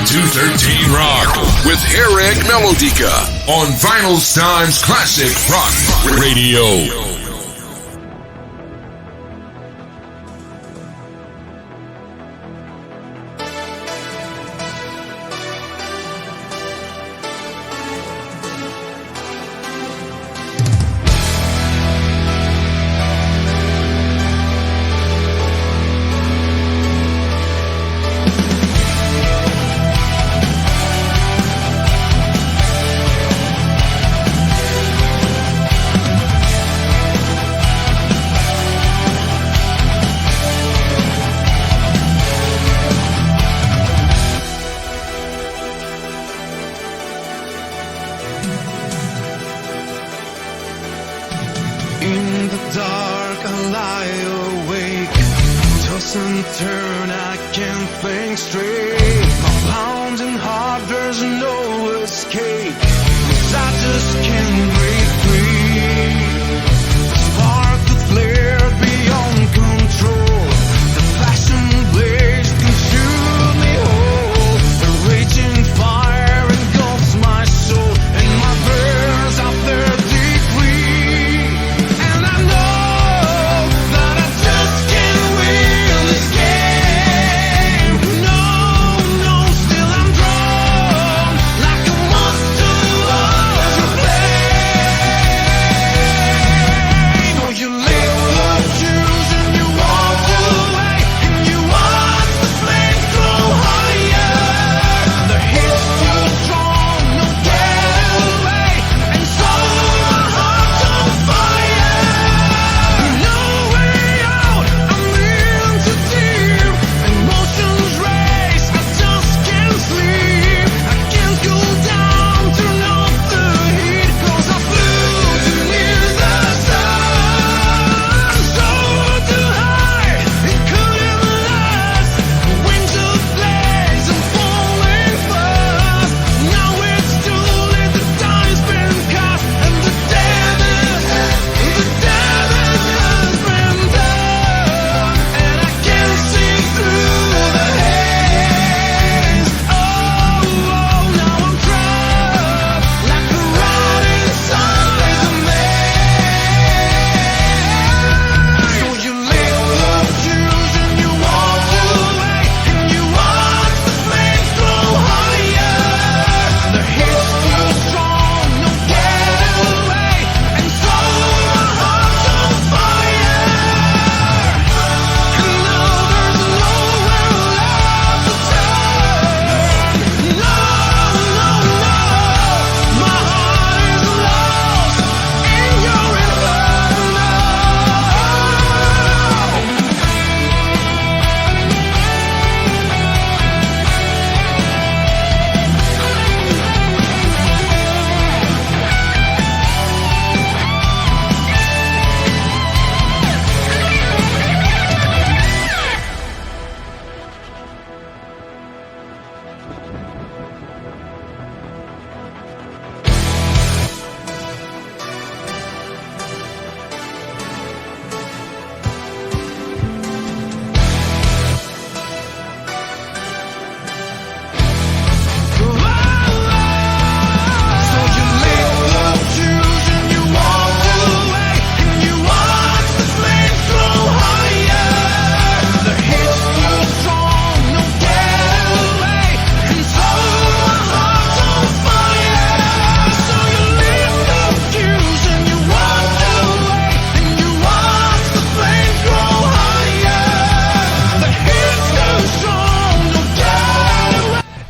213 Rock with Harrag Melodica on Vinylestimes Classic Rock Radio.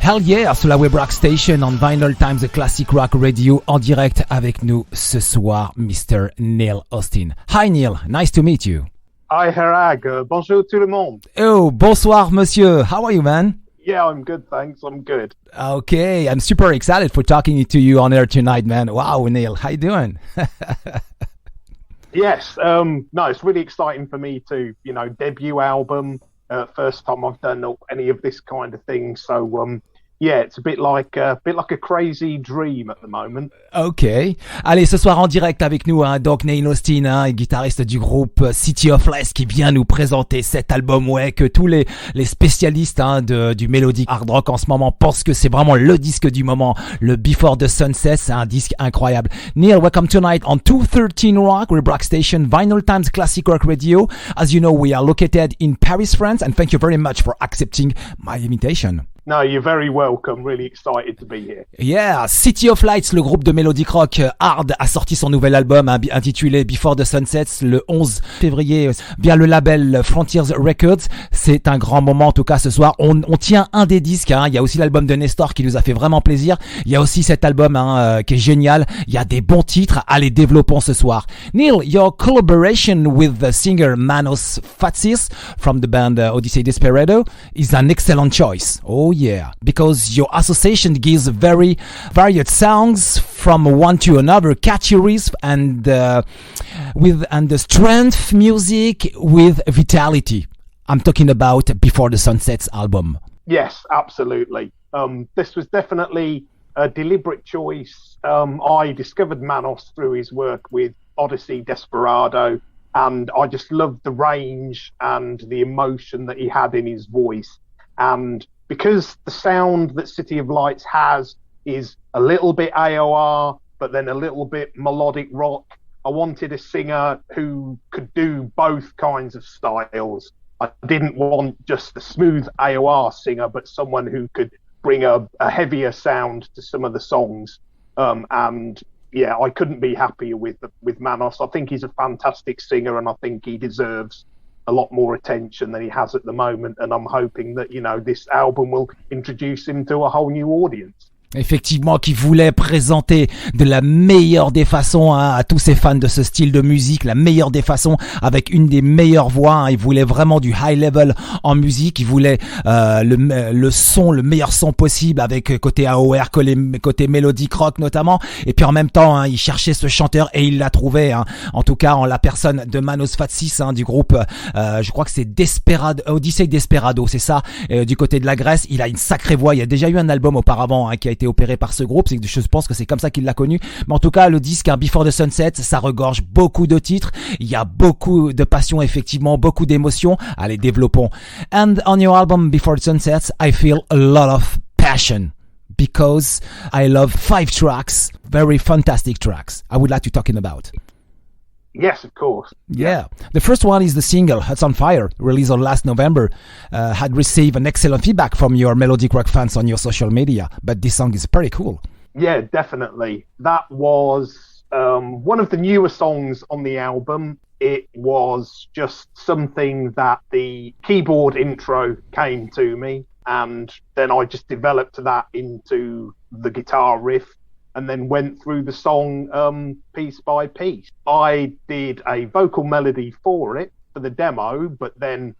Hell yeah, sur la Web Rock Station on Vinylestimes, the Classic Rock Radio, en direct avec nous ce soir, Mr. Neil Austin. Hi Neil, nice to meet you. Hi Harrag, bonjour tout le monde. Oh, bonsoir monsieur, how are you man? Yeah, I'm good, thanks, I'm good. Okay, I'm super excited for talking to you on air tonight, man. Wow, Neil, how you doing? Yes, no, it's really exciting for me to, debut album, first time I've done any of this kind of thing, so yeah, it's a bit like a crazy dream at the moment. Ok. Allez, ce soir en direct avec nous, donc Neil Austin, guitariste du groupe City of Lights, qui vient nous présenter cet album, que tous les spécialistes du melodic hard rock en ce moment pensent que c'est vraiment le disque du moment. Le Before the Sunset, c'est un disque incroyable. Neil, welcome tonight on 213 Rock, Rebrock Station, Vinylestimes Classic Rock Radio. As you know, we are located in Paris, France, and thank you very much for accepting my invitation. No, you're very welcome. Really excited to be here. Yeah, City of Lights, le groupe de melodic rock hard, a sorti son nouvel album intitulé Before the Sunsets le 11 février via le label Frontiers Records. C'est un grand moment en tout cas ce soir. On tient un des disques. Il y a aussi l'album de Nestor qui nous a fait vraiment plaisir. Il y a aussi cet album qui est génial. Il y a des bons titres. Allez, développons ce soir. Neil, your collaboration with the singer Manos Fatsis from the band Odyssey Desperado is an excellent choice. Oh yeah, because your association gives very varied sounds from one to another, catchy riffs and the strength music with vitality. I'm talking about Before the Sunsets album. Yes, absolutely. This was definitely a deliberate choice. I discovered Manos through his work with Odyssey Desperado, and I just loved the range and the emotion that he had in his voice. And because the sound that City of Lights has is a little bit AOR, but then a little bit melodic rock, I wanted a singer who could do both kinds of styles. I didn't want just the smooth AOR singer, but someone who could bring a heavier sound to some of the songs. And yeah, I couldn't be happier with Manos. I think he's a fantastic singer, and I think he deserves a lot more attention than he has at the moment, and I'm hoping that, this album will introduce him to a whole new audience. Effectivement, qui voulait présenter de la meilleure des façons à tous ces fans de ce style de musique, la meilleure des façons avec une des meilleures voix. Il voulait vraiment du high level en musique. Il voulait le meilleur son possible avec côté AOR, côté mélodique rock notamment. Et puis en même temps, il cherchait ce chanteur et il l'a trouvé. En tout cas, en la personne de Manos Fatsis du groupe. Je crois que c'est Odyssey Desperado, c'est ça. Du côté de la Grèce, il a une sacrée voix. Il y a déjà eu un album auparavant qui a été opéré par ce groupe, je pense que c'est comme ça qu'il l'a connu, mais en tout cas le disque Before the Sunset, ça regorge beaucoup de titres, il y a beaucoup de passion, effectivement, beaucoup d'émotions. Allez, développons. And on your album Before the Sunset, I feel a lot of passion because I love 5 tracks, very fantastic tracks I would like to talk about. Yes, of course. Yeah. The first one is the single, Hearts on Fire, released on last November. Had received an excellent feedback from your melodic rock fans on your social media, but this song is pretty cool. Yeah, definitely. That was one of the newer songs on the album. It was just something that the keyboard intro came to me, and then I just developed that into the guitar riff, and then went through the song piece by piece. I did a vocal melody for it, for the demo, but then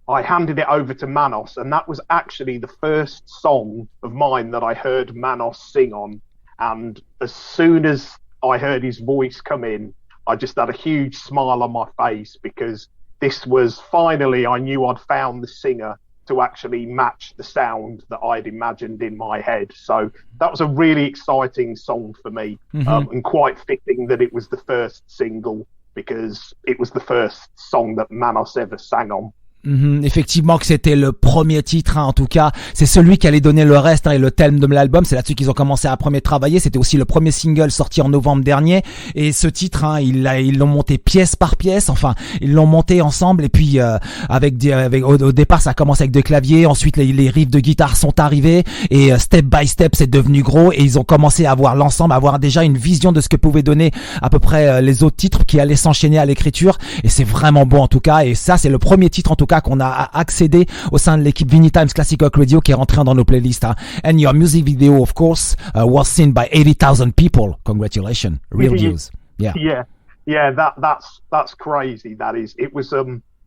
I handed it over to Manos, and that was actually the first song of mine that I heard Manos sing on. And as soon as I heard his voice come in, I just had a huge smile on my face, because this was finally, I knew I'd found the singer to actually match the sound that I'd imagined in my head. So that was a really exciting song for me, and quite fitting that it was the first single, because it was the first song that Manos ever sang on. Effectivement que c'était le premier titre, en tout cas c'est celui qui allait donner le reste et le thème de l'album. C'est là-dessus qu'ils ont commencé à travailler. C'était aussi le premier single sorti en novembre dernier, et ce titre ils l'ont monté pièce par pièce, enfin ils l'ont monté ensemble, et puis au départ ça a commencé avec des claviers, ensuite les riffs de guitare sont arrivés, et step by step c'est devenu gros, et ils ont commencé à avoir l'ensemble, à avoir déjà une vision de ce que pouvaient donner à peu près les autres titres qui allaient s'enchaîner à l'écriture, et c'est vraiment bon en tout cas. Et ça, c'est le premier titre en tout cas qu'on a accédé au sein de l'équipe Vinylestimes Classic Rock Radio, qui est rentré dans nos playlists. And your music video, of course, was seen by 80,000 people. Congratulations, real views. Yeah. That's crazy. That is. It was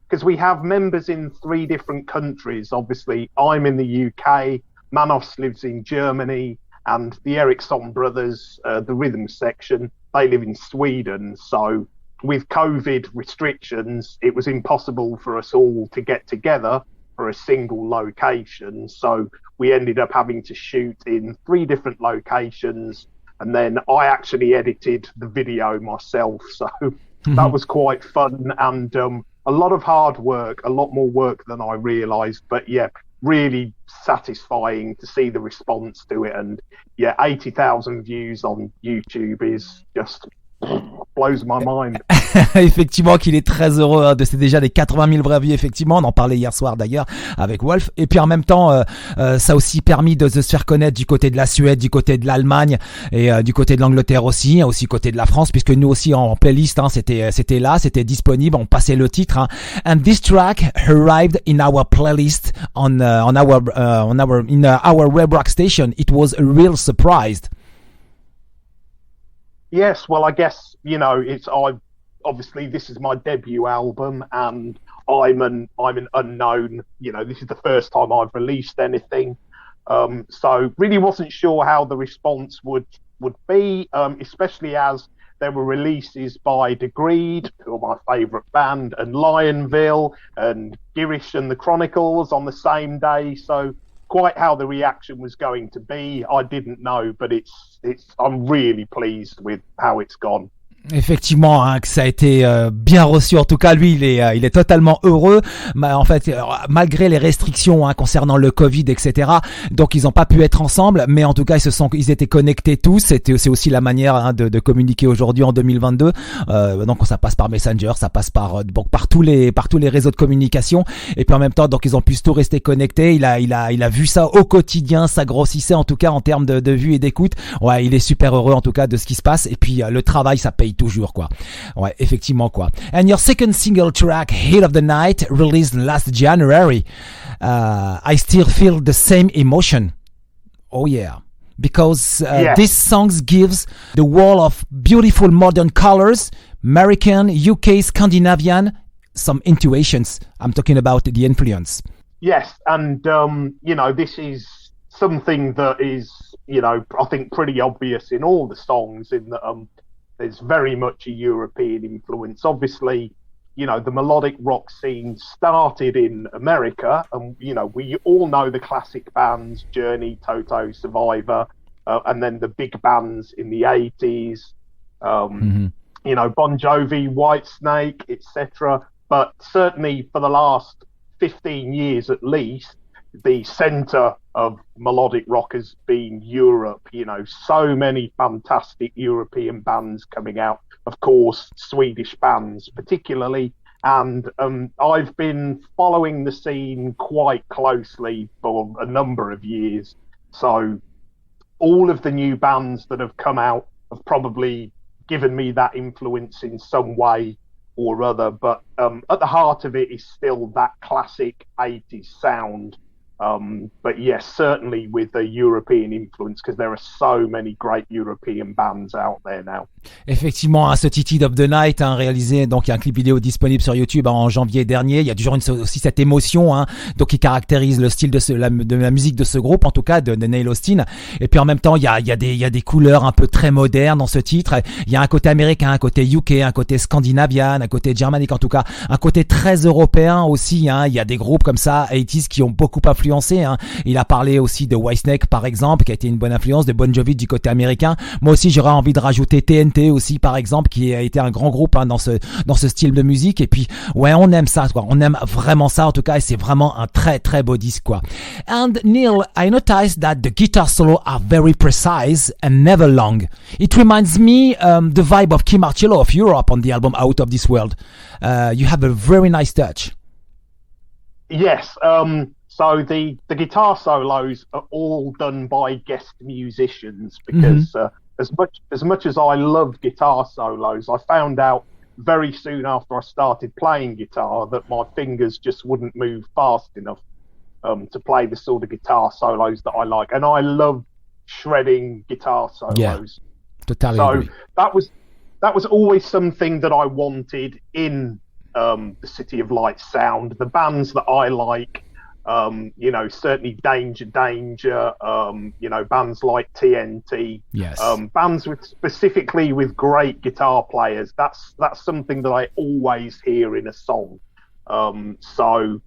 because we have members in 3 different countries. Obviously, I'm in the UK. Manos lives in Germany, and the Eriksson brothers, the rhythm section, they live in Sweden. So with COVID restrictions, it was impossible for us all to get together. for a single location. So we ended up having to shoot in 3 different locations, and then I actually edited the video myself. So that was quite fun, and a lot of hard work, a lot more work than I realised. But yeah, really satisfying to see the response to it. And yeah, 80,000 views on YouTube is just blows my mind. Effectivement qu'il est très heureux de c'est déjà des 80 000 vraies vues, effectivement, on en parlait hier soir d'ailleurs avec Wolf, et puis en même temps ça a aussi permis de se faire connaître du côté de la Suède, du côté de l'Allemagne et du côté de l'Angleterre aussi côté de la France, puisque nous aussi en playlist c'était là, c'était disponible, on passait le titre and this track arrived in our playlist in our web rock station. It was a real surprise. Yes, well, I guess, obviously this is my debut album, and I'm an unknown, this is the first time I've released anything. So really wasn't sure how the response would be, especially as there were releases by Degreed, who are my favourite band, and Lionville and Girish and the Chronicles on the same day. So quite how the reaction was going to be, I didn't know, but I'm really pleased with how it's gone. Effectivement, que ça a été bien reçu. En tout cas, lui, il est totalement heureux. En fait, malgré les restrictions concernant le Covid, etc. Donc, ils n'ont pas pu être ensemble, mais en tout cas, ils étaient connectés tous. C'est aussi la manière de communiquer aujourd'hui en 2022. Donc, ça passe par Messenger, ça passe par tous les réseaux de communication. Et puis en même temps, donc ils ont pu tout rester connectés. Il a vu ça au quotidien, ça grossissait en tout cas en termes de vues et d'écoute. Ouais, il est super heureux en tout cas de ce qui se passe. Et puis le travail, ça paye toujours quoi. Ouais, effectivement quoi. And your second single track, Hit of the Night, released last January. I still feel the same emotion. Oh yeah. Because this song gives the world of beautiful modern colors, American, UK, Scandinavian, some intuitions. I'm talking about the influence. Yes, and this is something that is, I think pretty obvious in all the songs, in that there's very much a European influence. Obviously, the melodic rock scene started in America, and we all know the classic bands, Journey, Toto, Survivor, and then the big bands in the 80s, Bon Jovi, Whitesnake, etc. But certainly for the last 15 years at least, the centre of melodic rock has been Europe. So many fantastic European bands coming out, of course, Swedish bands particularly. And I've been following the scene quite closely for a number of years. So all of the new bands that have come out have probably given me that influence in some way or other. But at the heart of it is still that classic 80s sound. But yes, certainly with the European influence, because there are so many great European bands out there now. Effectivement, ce titre of the Night, réalisé, donc il y a un clip vidéo disponible sur YouTube en janvier dernier. Il y a toujours aussi cette émotion, donc qui caractérise le style de la musique de ce groupe, en tout cas de Neil Austin. Et puis en même temps, il y a des couleurs un peu très modernes dans ce titre. Il y a un côté américain, un côté UK, un côté scandinavian, un côté germanique, en tout cas un côté très européen aussi. Il y a des groupes comme ça, 80s, qui ont beaucoup influencé. Il a parlé aussi de Whitesnake par exemple, qui a été une bonne influence, de Bon Jovi du côté américain. Moi aussi, j'aurais envie de rajouter TNT aussi par exemple, qui a été un grand groupe dans ce style de musique. Et puis ouais, on aime ça quoi. On aime vraiment ça en tout cas, et c'est vraiment un très très beau disque quoi. And Neil, I noticed that the guitar solo are very precise and never long. It reminds me the vibe of Kim Marcello of Europe on the album Out of This World. You have a very nice touch. Yes, so the guitar solos are all done by guest musicians, because as much as I love guitar solos, I found out very soon after I started playing guitar that my fingers just wouldn't move fast enough to play the sort of guitar solos that I like. And I love shredding guitar solos. Yeah, totally so agree. that was always something that I wanted in the City of Light sound. The bands that I like, certainly Danger, bands like TNT, yes, bands specifically with great guitar players. That's something that I always hear in a song. So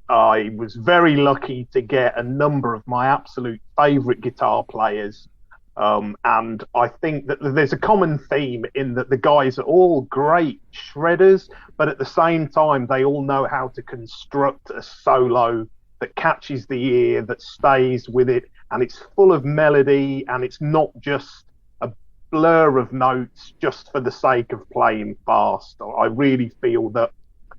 I was very lucky to get a number of my absolute favourite guitar players. And I think that there's a common theme in that the guys are all great shredders, but at the same time, they all know how to construct a solo that catches the ear, that stays with it, and it's full of melody, and it's not just a blur of notes just for the sake of playing fast. I really feel that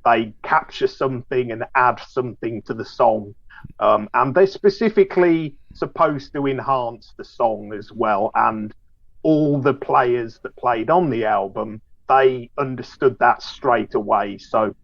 they capture something and add something to the song. And they're specifically supposed to enhance the song as well. And all the players that played on the album, they understood that straight away. So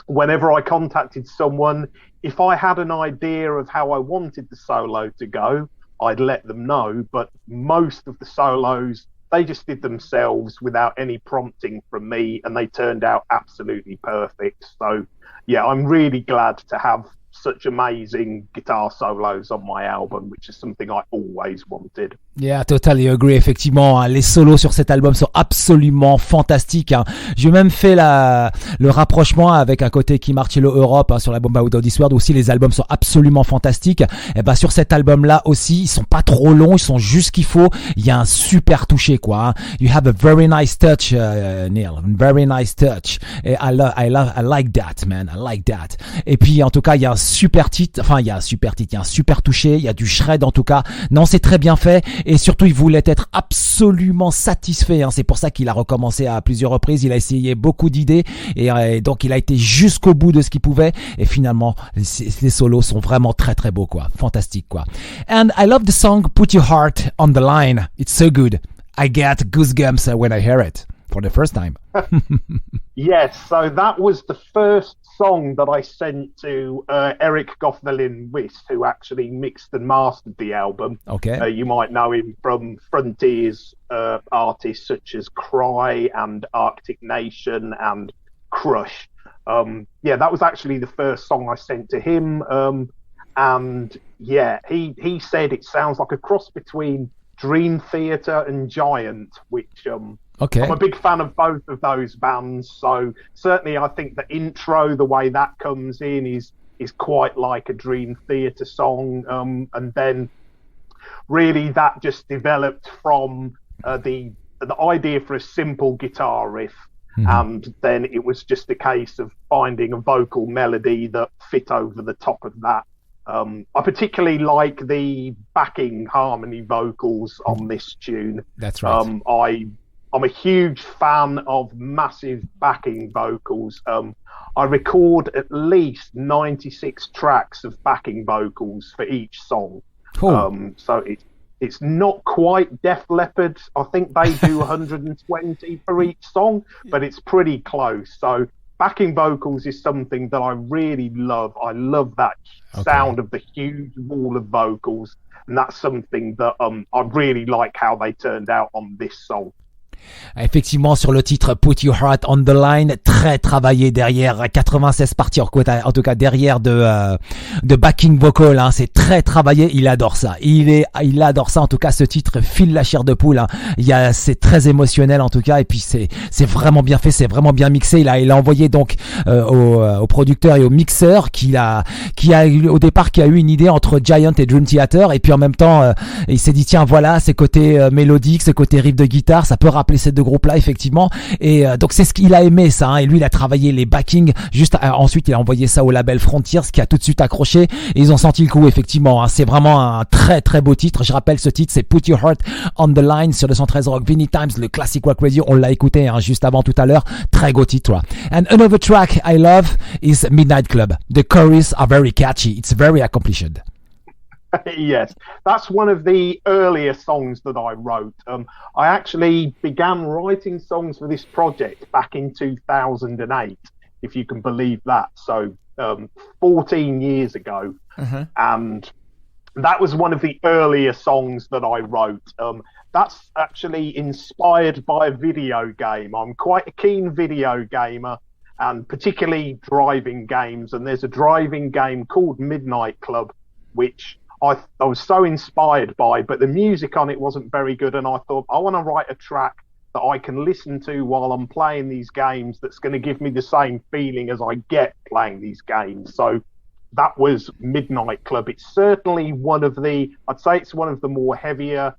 whenever I contacted someone, if I had an idea of how I wanted the solo to go, I'd let them know. But most of the solos, they just did themselves without any prompting from me, and they turned out absolutely perfect. So, yeah, I'm really glad to have such amazing guitar solos on my album, which is something I always wanted. Yeah, totally agree. Effectivement, les solos sur cet album sont absolument fantastiques. J'ai même fait le rapprochement avec un côté qui Marcello Europe sur l'album Out of This World. Aussi, les albums sont absolument fantastiques. Et ben sur cet album-là aussi, ils sont pas trop longs, ils sont juste ce qu'il faut. Il y a un super touché, quoi. You have a very nice touch, Neil. Very nice touch. Et I like that, man. I like that. Et puis, en tout cas, il y a un super titre. Enfin, il y a un super titre, il y a un super touché. Il y a du shred, en tout cas. Non, c'est très bien fait. Et surtout, il voulait être absolument satisfait. C'est pour ça qu'il a recommencé à plusieurs reprises. Il a essayé beaucoup d'idées et donc il a été jusqu'au bout de ce qu'il pouvait. Et finalement, les solos sont vraiment très très beaux, quoi. Fantastique, quoi. And I love the song "Put Your Heart on the Line." It's so good. I get goosebumps when I hear it for the first time. Yes, so that was the first song that I sent to Eric Goffmelin-Wist, who actually mixed and mastered the album. Okay. You might know him from Frontiers artists such as Cry and Arctic Nation and Crush. Yeah, that was actually the first song I sent to him. And yeah, he said it sounds like a cross between Dream Theater and Giant, which Okay. I'm a big fan of both of those bands, so certainly I think the intro, the way that comes in, is quite like a Dream Theater song, and then really that just developed from the idea for a simple guitar riff, and then it was just a case of finding a vocal melody that fit over the top of that. I particularly like the backing harmony vocals on this tune. That's right. I'm a huge fan of massive backing vocals. I record at least 96 tracks of backing vocals for each song. Cool. So it's not quite Def Leppard. I think they do 120 for each song, but it's pretty close. So backing vocals is something that I really love. I love that sound of the huge wall of vocals, and that's something that I really like how they turned out on this song. Effectivement, sur le titre Put Your Heart on the Line, très travaillé derrière, 96 parties en tout cas derrière de backing vocal, c'est très travaillé. Il adore ça. Il adore ça. En tout cas, ce titre file la chair de poule. C'est très émotionnel en tout cas, et puis c'est vraiment bien fait, c'est vraiment bien mixé. Il a envoyé donc au producteur et au mixeur qui a au départ qui a eu une idée entre Giant et Dream Theater, et puis en même temps il s'est dit tiens voilà, ces côtés mélodiques, ces côtés riff de guitare, ça peut rappeler ces deux groupes là effectivement, et donc c'est ce qu'il a aimé ça, et lui il a travaillé les backings juste ensuite il a envoyé ça au label Frontiers qui a tout de suite accroché, et ils ont senti le coup effectivement, c'est vraiment un très très beau titre. Je rappelle, ce titre c'est Put Your Heart on the Line sur le 113 Rock Vinyl Times, le classic rock radio. On l'a écouté juste avant tout à l'heure, très beau titre. And another track I love is Midnight Club. The chorus are very catchy, it's very accomplished. Yes, that's one of the earlier songs that I wrote. I actually began writing songs for this project back in 2008, if you can believe that. So 14 years ago. And that was one of the earlier songs that I wrote. That's actually inspired by a video game. I'm quite a keen video gamer, and particularly driving games. And there's a driving game called Midnight Club, which I was so inspired by, but the music on it wasn't very good, and I thought, I want to write a track that I can listen to while I'm playing these games that's going to give me the same feeling as I get playing these games. So that was Midnight Club. It's certainly I'd say it's one of the more heavier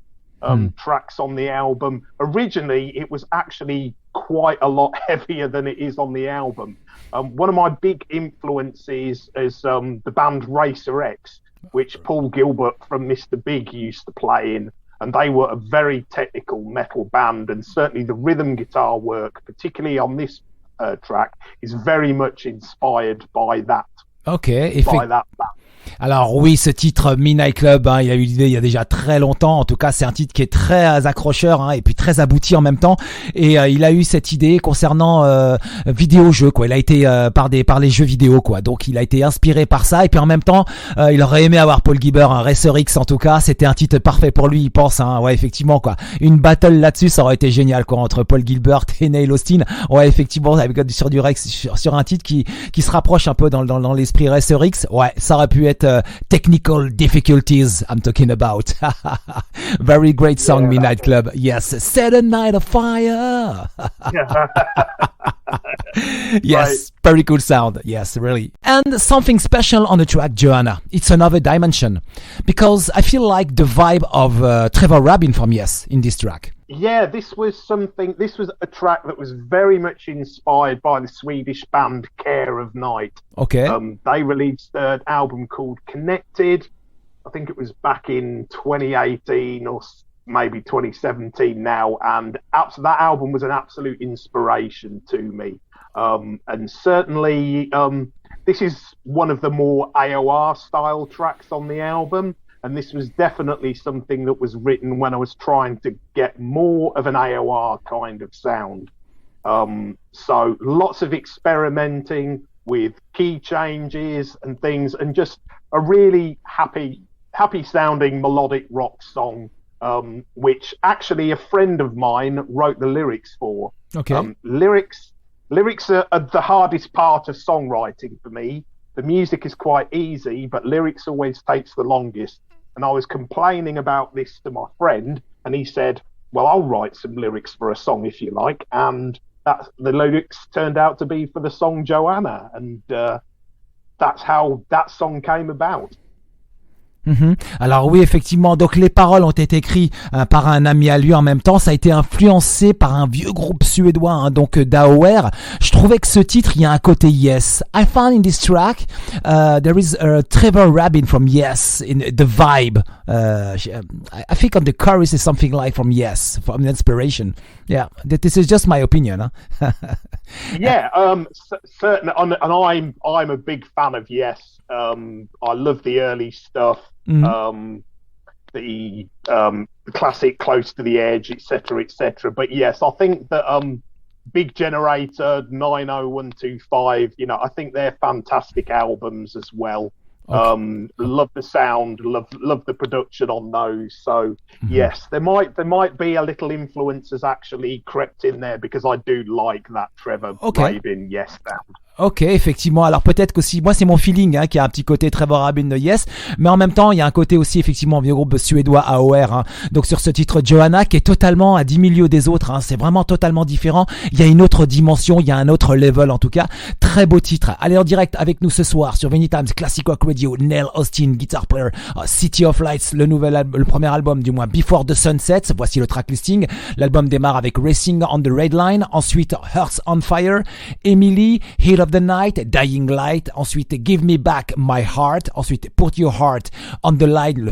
tracks on the album. Originally, it was actually quite a lot heavier than it is on the album. One of my big influences is the band Racer X, which Paul Gilbert from Mr. Big used to play in. And they were a very technical metal band, and certainly the rhythm guitar work, particularly on this track, is very much inspired by that. Okay, by that band. Alors oui, ce titre Midnight Club, hein, il a eu l'idée il y a déjà très longtemps. En tout cas, c'est un titre qui est très accrocheur, hein, et puis très abouti en même temps. Et il a eu cette idée concernant vidéo-jeux, quoi. Il a été par les jeux vidéo, quoi. Donc il a été inspiré par ça. Et puis en même temps, il aurait aimé avoir Paul Gilbert, un Racer X en tout cas. C'était un titre parfait pour lui, il pense. Hein. Ouais, effectivement, quoi. Une battle là-dessus, ça aurait été génial, quoi, entre Paul Gilbert et Neil Austin. Ouais, effectivement, avec sur du Rex, sur un titre qui se rapproche un peu dans l'esprit Racer X. Ouais, ça aurait pu être technical difficulties I'm talking about. Very great song, Midnight Club. Yes, set a night of fire. Yes, right. Very cool sound. Yes, really. And something special on the track, Joanna. It's another dimension, because I feel like the vibe of Trevor Rabin from Yes in this track. Yeah, this was a track that was very much inspired by the Swedish band Care of Night. Okay. They released an album called Connected. I think it was back in 2018 or maybe 2017 now. And that album was an absolute inspiration to me. And certainly, this is one of the more AOR style tracks on the album. And this was definitely something that was written when I was trying to get more of an AOR kind of sound. So lots of experimenting with key changes and things, and just a really happy sounding melodic rock song, which actually a friend of mine wrote the lyrics for. Okay. Lyrics are the hardest part of songwriting for me. The music is quite easy, but lyrics always takes the longest. And I was complaining about this to my friend, and he said, well, I'll write some lyrics for a song if you like. And the lyrics turned out to be for the song Joanna. And that's how that song came about. Mm-hmm. Alors oui, effectivement, donc les paroles ont été écrites par un ami à lui en même temps. Ça a été influencé par un vieux groupe suédois, hein, donc d'AOR. Je trouvais que ce titre, il y a un côté Yes. I found in this track there is Trevor Rabin from Yes in the vibe. I think on the chorus is something like from Yes, from inspiration. Yeah, this is just my opinion. Huh? Yeah, certainly, and I'm a big fan of Yes. I love the early stuff. Mm-hmm. The classic Close to the Edge, etc., etc. But yes, I think that Big Generator, 90125, I think they're fantastic albums as well. Okay. Love the sound, love the production on those. So yes, there might be a little influences actually crept in there, because I do like that Trevor Rabin Yes sound. Ok, effectivement. Alors peut-être qu'aussi, moi c'est mon feeling, hein, qui a un petit côté Trevor Rabin de Yes, mais en même temps il y a un côté aussi effectivement vieux groupe suédois AOR. Hein. Donc sur ce titre Joanna, qui est totalement à 10 milieux des autres, hein, c'est vraiment totalement différent. Il y a une autre dimension, il y a un autre level en tout cas. Très beau titre. Allez en direct avec nous ce soir sur Vinylestimes Classic Rock Radio. Neil Austin, guitar player, City of Lights, le premier album du moins, Before the Sunset. Voici le track listing. L'album démarre avec Racing on the Redline, ensuite Hearts on Fire, Emily, Heat of the Night, Dying Light, ensuite Give Me Back My Heart, ensuite Put Your Heart on the Line,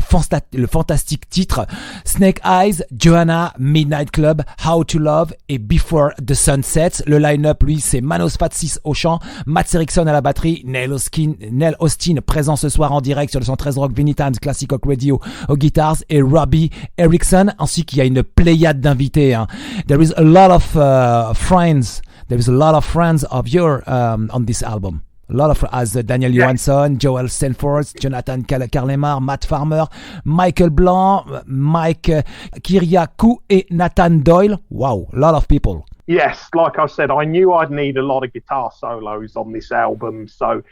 le fantastique titre, Snake Eyes, Joanna, Midnight Club, How to Love et Before the Sunset. Le line-up, lui, c'est Manos Fatsis au chant, Mats Eriksson à la batterie, Neil Austin présent ce soir en direct sur le 113 Rock Vinylestimes Classic Rock Radio aux guitars, et Robbie Eriksson, ainsi qu'il y a une pléiade d'invités. Hein. There is a lot of friends. There is a lot of friends of yours on this album. A lot of, as Daniel Johansson, Joel Selsfors, Jonathan Carlemar, Matt Farmer, Michael Blanc, Mike Kyriakou et Nathan Doyle. Wow, a lot of people. Yes, like I said, I knew I'd need a lot of guitar solos on this album. So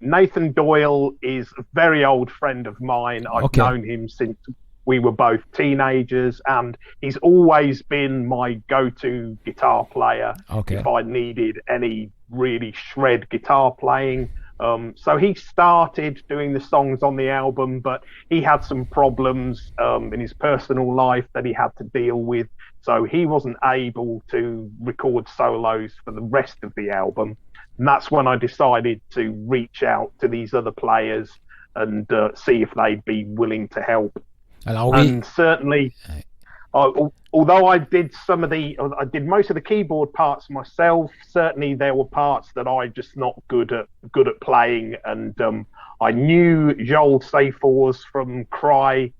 Nathan Doyle is a very old friend of mine. I've known him since we were both teenagers, and he's always been my go-to guitar player if I needed any really shred guitar playing. So he started doing the songs on the album, but he had some problems in his personal life that he had to deal with. So he wasn't able to record solos for the rest of the album. And that's when I decided to reach out to these other players and see if they'd be willing to help. And certainly, although I did most of the keyboard parts myself, certainly there were parts that I just not good at playing. And I knew Joel Selsfors from Cry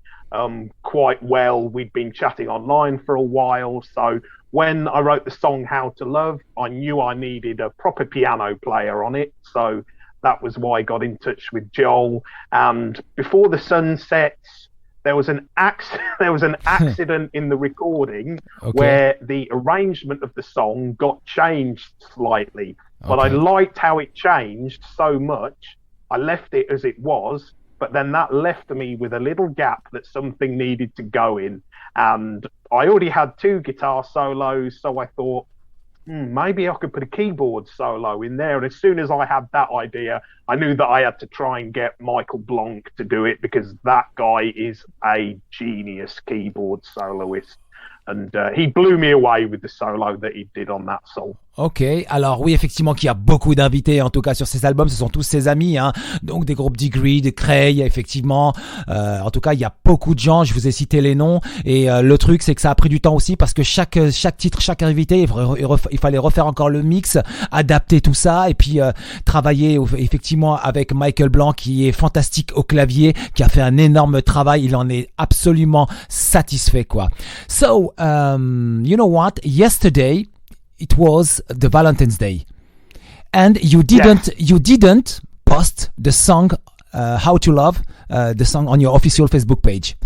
quite well. We'd been chatting online for a while, so when I wrote the song How to Love, I knew I needed a proper piano player on it, so that was why I got in touch with Joel. And before the sun sets, there was an accident in the recording where the arrangement of the song got changed slightly, but I liked how it changed so much I left it as it was. But then that left me with a little gap that something needed to go in. And I already had 2 guitar solos, so I thought, maybe I could put a keyboard solo in there. And as soon as I had that idea, I knew that I had to try and get Michael Blanc to do it, because that guy is a genius keyboard soloist. And he blew me away with the solo that he did on that song. Ok, alors oui, effectivement, qu'il y a beaucoup d'invités, en tout cas sur ces albums, ce sont tous ses amis, hein. Donc des groupes Degree, de Cray, effectivement. En tout cas, il y a beaucoup de gens. Je vous ai cité les noms. Et le truc, c'est que ça a pris du temps aussi parce que chaque titre, chaque invité, il fallait refaire encore le mix, adapter tout ça, et puis travailler effectivement avec Michael Blanc, qui est fantastique au clavier, qui a fait un énorme travail. Il en est absolument satisfait, quoi. So, you know what? Yesterday, it was the Valentine's Day, and you didn't post the song How to Love, the song on your official Facebook page.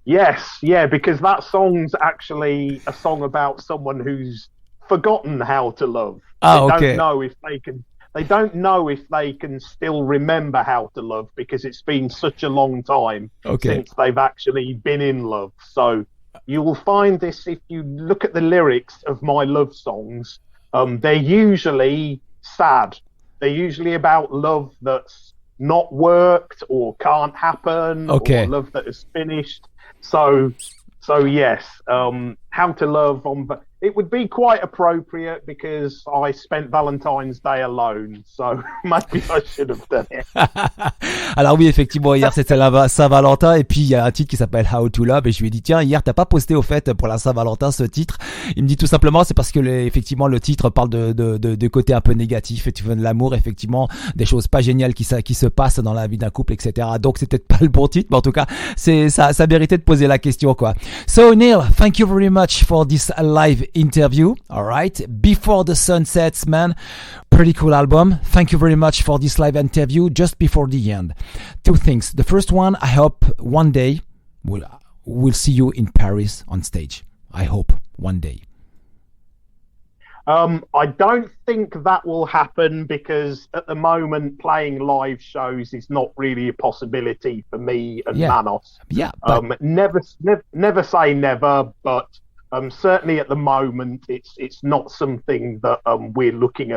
Yes, yeah, because that song's actually a song about someone who's forgotten how to love. They don't know if they can still remember how to love, because it's been such a long time since they've actually been in love. So you will find this if you look at the lyrics of my love songs. They're usually sad. They're usually about love that's not worked or can't happen, or love that is finished. So yes, How to Love it would be quite appropriate because I spent Valentine's Day alone, so maybe I should have done it. Alors oui, effectivement, hier c'était la Saint-Valentin, et puis il y a un titre qui s'appelle How to Love, et je lui ai dit, tiens, hier t'as pas posté au fait pour la Saint-Valentin ce titre. Il me dit tout simplement, c'est parce que effectivement le titre parle de côté un peu négatif, et tu veux de l'amour, effectivement, des choses pas géniales qui se passent dans la vie d'un couple, etc. Donc c'était pas le bon titre, mais en tout cas, ça méritait de poser la question, quoi. So Neil, thank you very much for this live interview. All right, Before the Sun Sets, man, pretty cool album. Thank you very much for this live interview. Just before the end, 2 things. The first one, I hope one day we'll see you in Paris on stage. I hope one day. I don't think that will happen, because at the moment playing live shows is not really a possibility for me and Manos. Yeah. But Never say never, but certainly at the moment it's not something that we're looking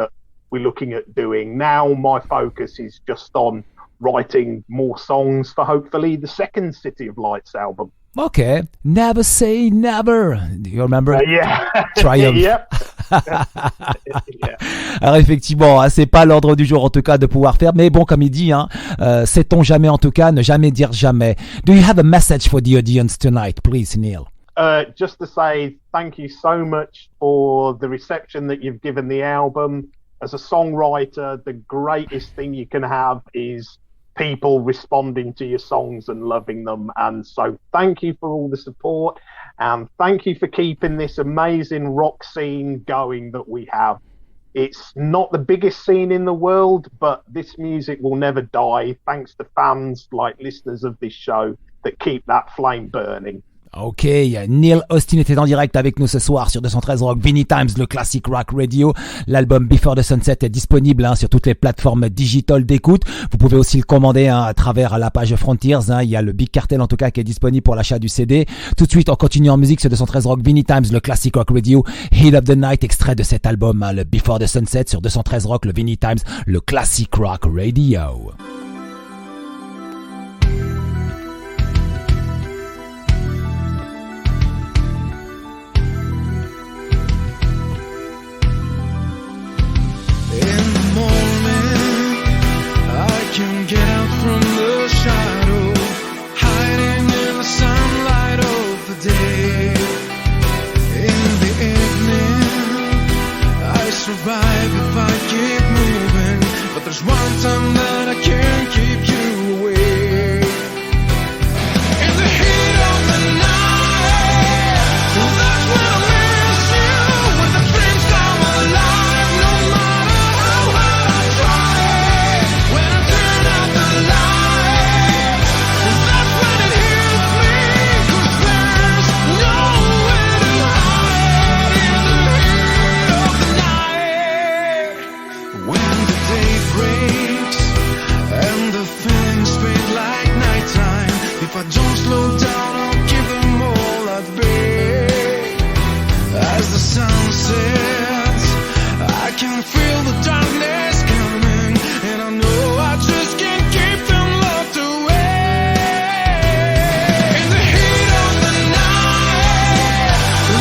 at doing. Now my focus is just on writing more songs for hopefully the second City of Lights album. Okay, never say never. Do you remember? Yeah. Triumph. Yep. Yeah. Alors effectivement, c'est pas l'ordre du jour en tout cas de pouvoir faire, mais bon, comme il dit, sait-on jamais en tout cas, ne jamais dire jamais. Do you have a message for the audience tonight, please, Neil? Just to say thank you so much for the reception that you've given the album. As a songwriter, the greatest thing you can have is people responding to your songs and loving them. And so thank you for all the support, and thank you for keeping this amazing rock scene going that we have. It's not the biggest scene in the world, but this music will never die thanks to fans like listeners of this show that keep that flame burning. Ok, Neil Austin était en direct avec nous ce soir sur 213 Rock, Vinylestimes, le classic rock radio. L'album Before the Sunset est disponible sur toutes les plateformes digitales d'écoute. Vous pouvez aussi le commander à travers la page Frontiers. Il y a le Big Cartel en tout cas qui est disponible pour l'achat du CD. Tout de suite, on continue en musique sur 213 Rock, Vinylestimes, le classic rock radio. Heat of the Night, extrait de cet album, le Before the Sunset sur 213 Rock, le Vinylestimes, le classic rock radio. Get out from the shadow, hiding in the sunlight of the day. In the evening, I survive if I keep moving, but there's one time that I can't keep you away. In the heat of the night, that's when I miss you, when the dreams come alive, no matter how hard I try. When I turn out the light, that's when it hits me, 'cause there's nowhere to hide. In the heat of the night, when the day breaks and the feelings fade like nighttime, if I don't slow down, I'll give them all at bay. As the sun sets, I can feel the darkness coming, and I know I just can't keep them locked away. In the heat of the night,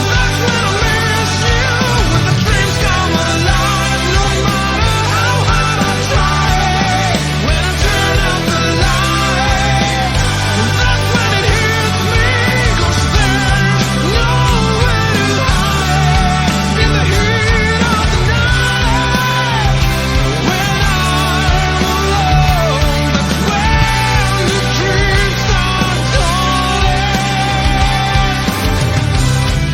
that's when I miss you, when the dreams come alive, no matter how hard I try. When I turn out the light, that's when it hits me, 'cause there's nowhere to hide. In the heat of the night, when I'm alone, that's when the dreams start calling.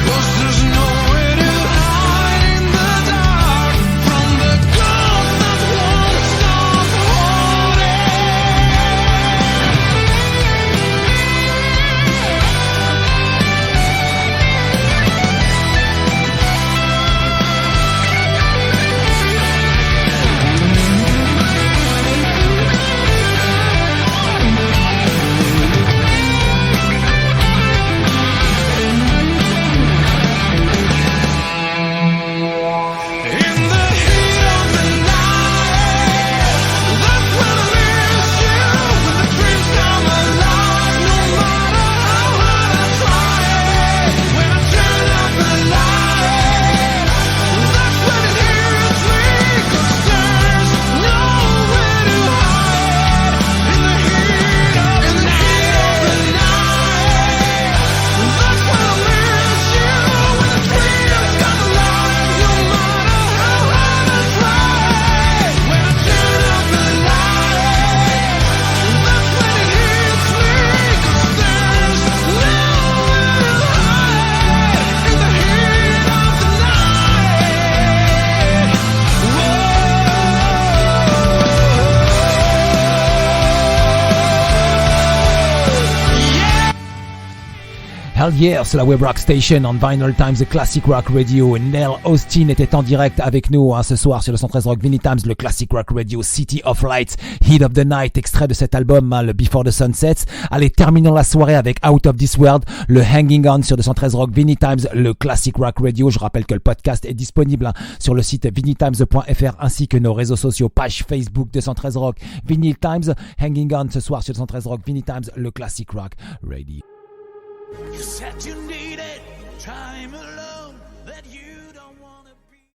'Cause there's nowhere to hide in the dark from the ghost that won't stop haunting. In the heat of the night, that's when I miss you, when the dreams come alive, no matter how hard I try. When I turn out the light, that's when it hits me, 'cause there's nowhere to hide. In the heat of the night, that's when I miss you, when the dreams come alive, no matter how hard I try. When I turn out the light, that's when it hits me, 'cause there's nowhere to hide. In the heat of the night, Hell yeah, c'est la Web Rock Station on Vinylestimes, the classic rock radio. Neil Austin était en direct avec nous ce soir sur le 113 Rock, Vinylestimes, le classic rock radio. City of Lights, Heat of the Night, extrait de cet album, le Before the Sunset. Allez, terminons la soirée avec Out of This World, le Hanging On sur 213 Rock, Vinylestimes, le classic rock radio. Je rappelle que le podcast est disponible sur le site vinyltimes.fr ainsi que nos réseaux sociaux, page Facebook 213 Rock, Vinylestimes, Hanging On ce soir sur 213 Rock, Vinylestimes, le classic rock radio. You said you needed time alone.